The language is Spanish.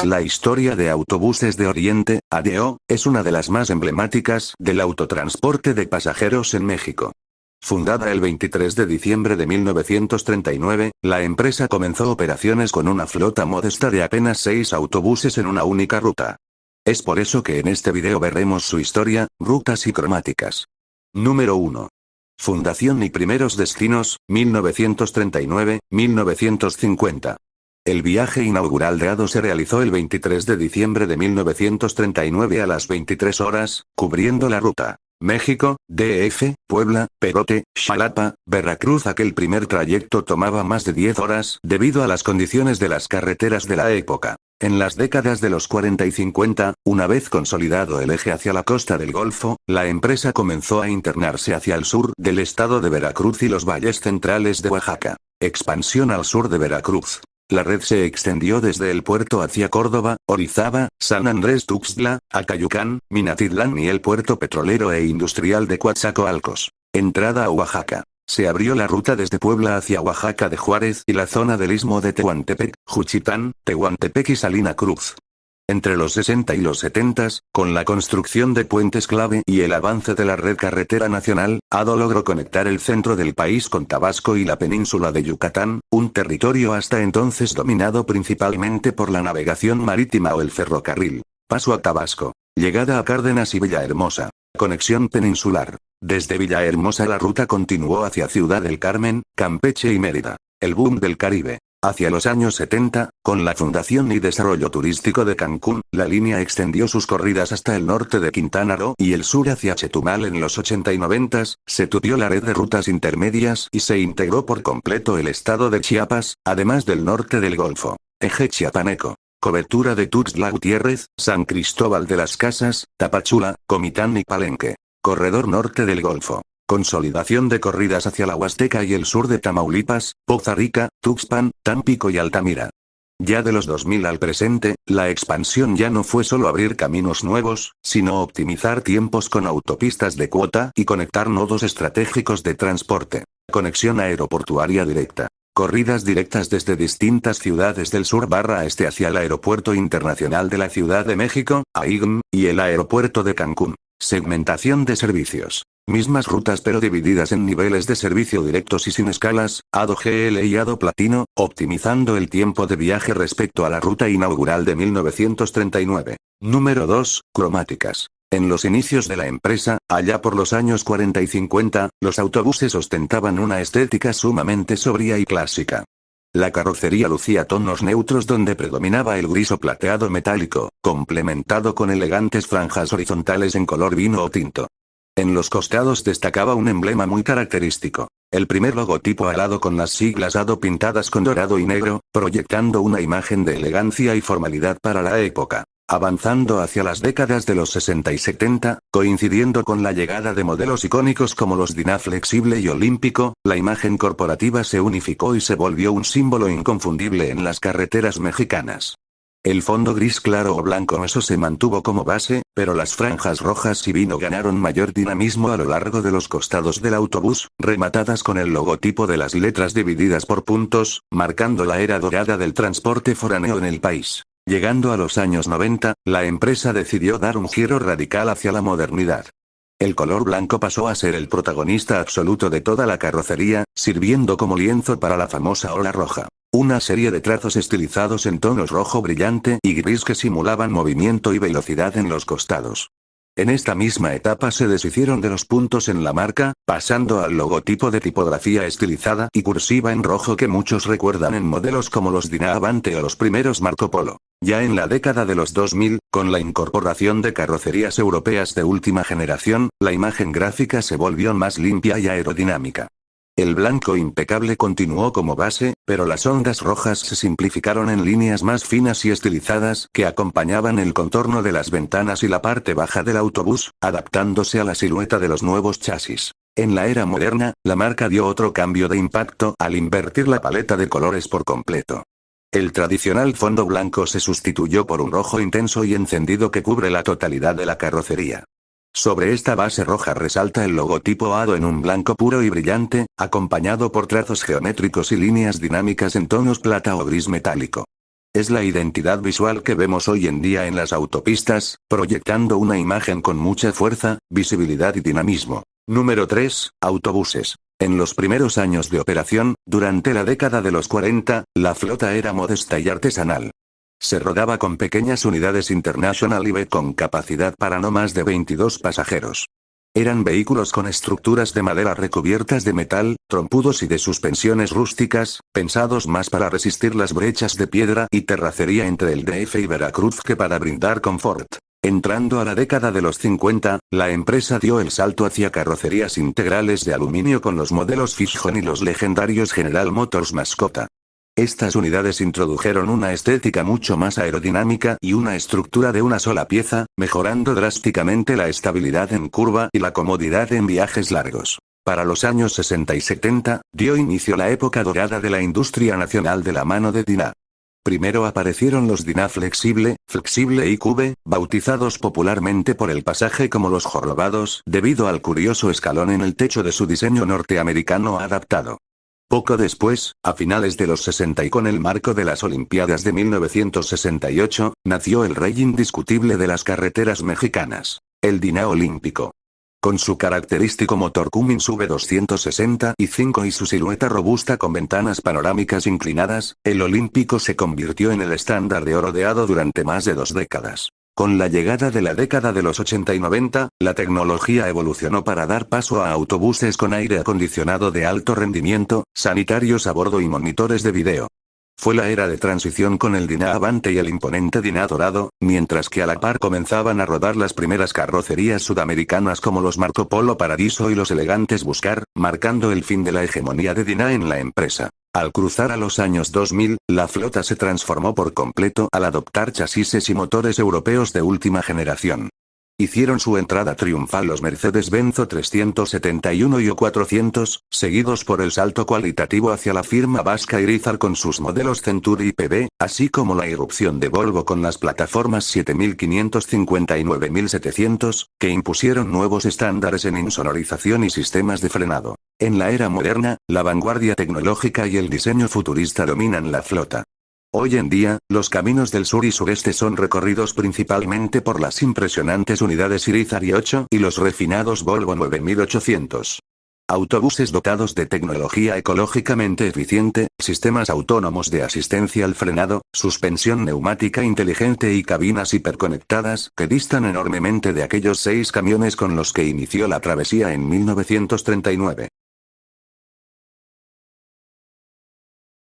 La historia de Autobuses de Oriente, ADO, es una de las más emblemáticas del autotransporte de pasajeros en México. Fundada el 23 de diciembre de 1939, la empresa comenzó operaciones con una flota modesta de apenas 6 autobuses en una única ruta. Es por eso que en este video veremos su historia, rutas y cromáticas. Número 1. Fundación y primeros destinos, 1939-1950. El viaje inaugural de ADO se realizó el 23 de diciembre de 1939 a las 23 horas, cubriendo la ruta México, DF, Puebla, Perote, Xalapa, Veracruz. Aquel primer trayecto tomaba más de 10 horas debido a las condiciones de las carreteras de la época. En las décadas de los 40 y 50, una vez consolidado el eje hacia la costa del Golfo, la empresa comenzó a internarse hacia el sur del estado de Veracruz y los valles centrales de Oaxaca. Expansión al sur de Veracruz. La red se extendió desde el puerto hacia Córdoba, Orizaba, San Andrés Tuxtla, Acayucán, Minatitlán y el puerto petrolero e industrial de Coatzacoalcos. Entrada a Oaxaca. Se abrió la ruta desde Puebla hacia Oaxaca de Juárez y la zona del istmo de Tehuantepec, Juchitán, Tehuantepec y Salina Cruz. Entre los 60 y los 70, con la construcción de puentes clave y el avance de la red carretera nacional, ADO logró conectar el centro del país con Tabasco y la península de Yucatán, un territorio hasta entonces dominado principalmente por la navegación marítima o el ferrocarril. Paso a Tabasco. Llegada a Cárdenas y Villahermosa. Conexión peninsular. Desde Villahermosa la ruta continuó hacia Ciudad del Carmen, Campeche y Mérida. El boom del Caribe. Hacia los años 70, con la fundación y desarrollo turístico de Cancún, la línea extendió sus corridas hasta el norte de Quintana Roo y el sur hacia Chetumal. En los 80 y 90, se tupió la red de rutas intermedias y se integró por completo el estado de Chiapas, además del norte del Golfo. Eje chiapaneco. Cobertura de Tuxtla Gutiérrez, San Cristóbal de las Casas, Tapachula, Comitán y Palenque. Corredor norte del Golfo. Consolidación de corridas hacia la Huasteca y el sur de Tamaulipas, Poza Rica, Tuxpan, Tampico y Altamira. Ya de los 2000 al presente, la expansión ya no fue solo abrir caminos nuevos, sino optimizar tiempos con autopistas de cuota y conectar nodos estratégicos de transporte. Conexión aeroportuaria directa. Corridas directas desde distintas ciudades del sur / este hacia el Aeropuerto Internacional de la Ciudad de México, AIGM, y el Aeropuerto de Cancún. Segmentación de servicios. Mismas rutas pero divididas en niveles de servicio directos y sin escalas, ADO GL y ADO Platino, optimizando el tiempo de viaje respecto a la ruta inaugural de 1939. Número 2. Cromáticas. En los inicios de la empresa, allá por los años 40 y 50, los autobuses ostentaban una estética sumamente sobria y clásica. La carrocería lucía tonos neutros donde predominaba el gris o plateado metálico, complementado con elegantes franjas horizontales en color vino o tinto. En los costados destacaba un emblema muy característico. El primer logotipo alado con las siglas ADO pintadas con dorado y negro, proyectando una imagen de elegancia y formalidad para la época. Avanzando hacia las décadas de los 60 y 70, coincidiendo con la llegada de modelos icónicos como los Dyna Flexible y Olímpico, la imagen corporativa se unificó y se volvió un símbolo inconfundible en las carreteras mexicanas. El fondo gris claro o blanco eso se mantuvo como base, pero las franjas rojas y vino ganaron mayor dinamismo a lo largo de los costados del autobús, rematadas con el logotipo de las letras divididas por puntos, marcando la era dorada del transporte foráneo en el país. Llegando a los años 90, la empresa decidió dar un giro radical hacia la modernidad. El color blanco pasó a ser el protagonista absoluto de toda la carrocería, sirviendo como lienzo para la famosa ola roja. Una serie de trazos estilizados en tonos rojo brillante y gris que simulaban movimiento y velocidad en los costados. En esta misma etapa se deshicieron de los puntos en la marca, pasando al logotipo de tipografía estilizada y cursiva en rojo que muchos recuerdan en modelos como los Dyna Avante o los primeros Marco Polo. Ya en la década de los 2000, con la incorporación de carrocerías europeas de última generación, la imagen gráfica se volvió más limpia y aerodinámica. El blanco impecable continuó como base, pero las ondas rojas se simplificaron en líneas más finas y estilizadas que acompañaban el contorno de las ventanas y la parte baja del autobús, adaptándose a la silueta de los nuevos chasis. En la era moderna, la marca dio otro cambio de impacto al invertir la paleta de colores por completo. El tradicional fondo blanco se sustituyó por un rojo intenso y encendido que cubre la totalidad de la carrocería. Sobre esta base roja resalta el logotipo ADO en un blanco puro y brillante, acompañado por trazos geométricos y líneas dinámicas en tonos plata o gris metálico. Es la identidad visual que vemos hoy en día en las autopistas, proyectando una imagen con mucha fuerza, visibilidad y dinamismo. Número 3. Autobuses. En los primeros años de operación, durante la década de los 40, la flota era modesta y artesanal. Se rodaba con pequeñas unidades International IB con capacidad para no más de 22 pasajeros. Eran vehículos con estructuras de madera recubiertas de metal, trompudos y de suspensiones rústicas, pensados más para resistir las brechas de piedra y terracería entre el DF y Veracruz que para brindar confort. Entrando a la década de los 50, la empresa dio el salto hacia carrocerías integrales de aluminio con los modelos Fishbone y los legendarios General Motors Mascota. Estas unidades introdujeron una estética mucho más aerodinámica y una estructura de una sola pieza, mejorando drásticamente la estabilidad en curva y la comodidad en viajes largos. Para los años 60 y 70, dio inicio la época dorada de la industria nacional de la mano de Dyna. Primero aparecieron los Dyna Flexible y Cube, bautizados popularmente por el pasaje como los jorobados, debido al curioso escalón en el techo de su diseño norteamericano adaptado. Poco después, a finales de los 60 y con el marco de las Olimpiadas de 1968, nació el rey indiscutible de las carreteras mexicanas, el Dyna Olímpico. Con su característico motor Cummins V265 y su silueta robusta con ventanas panorámicas inclinadas, el Olímpico se convirtió en el estándar de oro de ADO durante más de 2 décadas. Con la llegada de la década de los 80 y 90, la tecnología evolucionó para dar paso a autobuses con aire acondicionado de alto rendimiento, sanitarios a bordo y monitores de video. Fue la era de transición con el Dyna Avante y el imponente Dyna Dorado, mientras que a la par comenzaban a rodar las primeras carrocerías sudamericanas como los Marco Polo Paradiso y los elegantes Buscar, marcando el fin de la hegemonía de Dyna en la empresa. Al cruzar a los años 2000, la flota se transformó por completo al adoptar chasis y motores europeos de última generación. Hicieron su entrada triunfal los Mercedes-Benz O371 y O400, seguidos por el salto cualitativo hacia la firma vasca Irizar con sus modelos Century y PB, así como la irrupción de Volvo con las plataformas 7550 y 9700, que impusieron nuevos estándares en insonorización y sistemas de frenado. En la era moderna, la vanguardia tecnológica y el diseño futurista dominan la flota. Hoy en día, los caminos del sur y sureste son recorridos principalmente por las impresionantes unidades Irizar i8 y los refinados Volvo 9800. Autobuses dotados de tecnología ecológicamente eficiente, sistemas autónomos de asistencia al frenado, suspensión neumática inteligente y cabinas hiperconectadas que distan enormemente de aquellos 6 camiones con los que inició la travesía en 1939.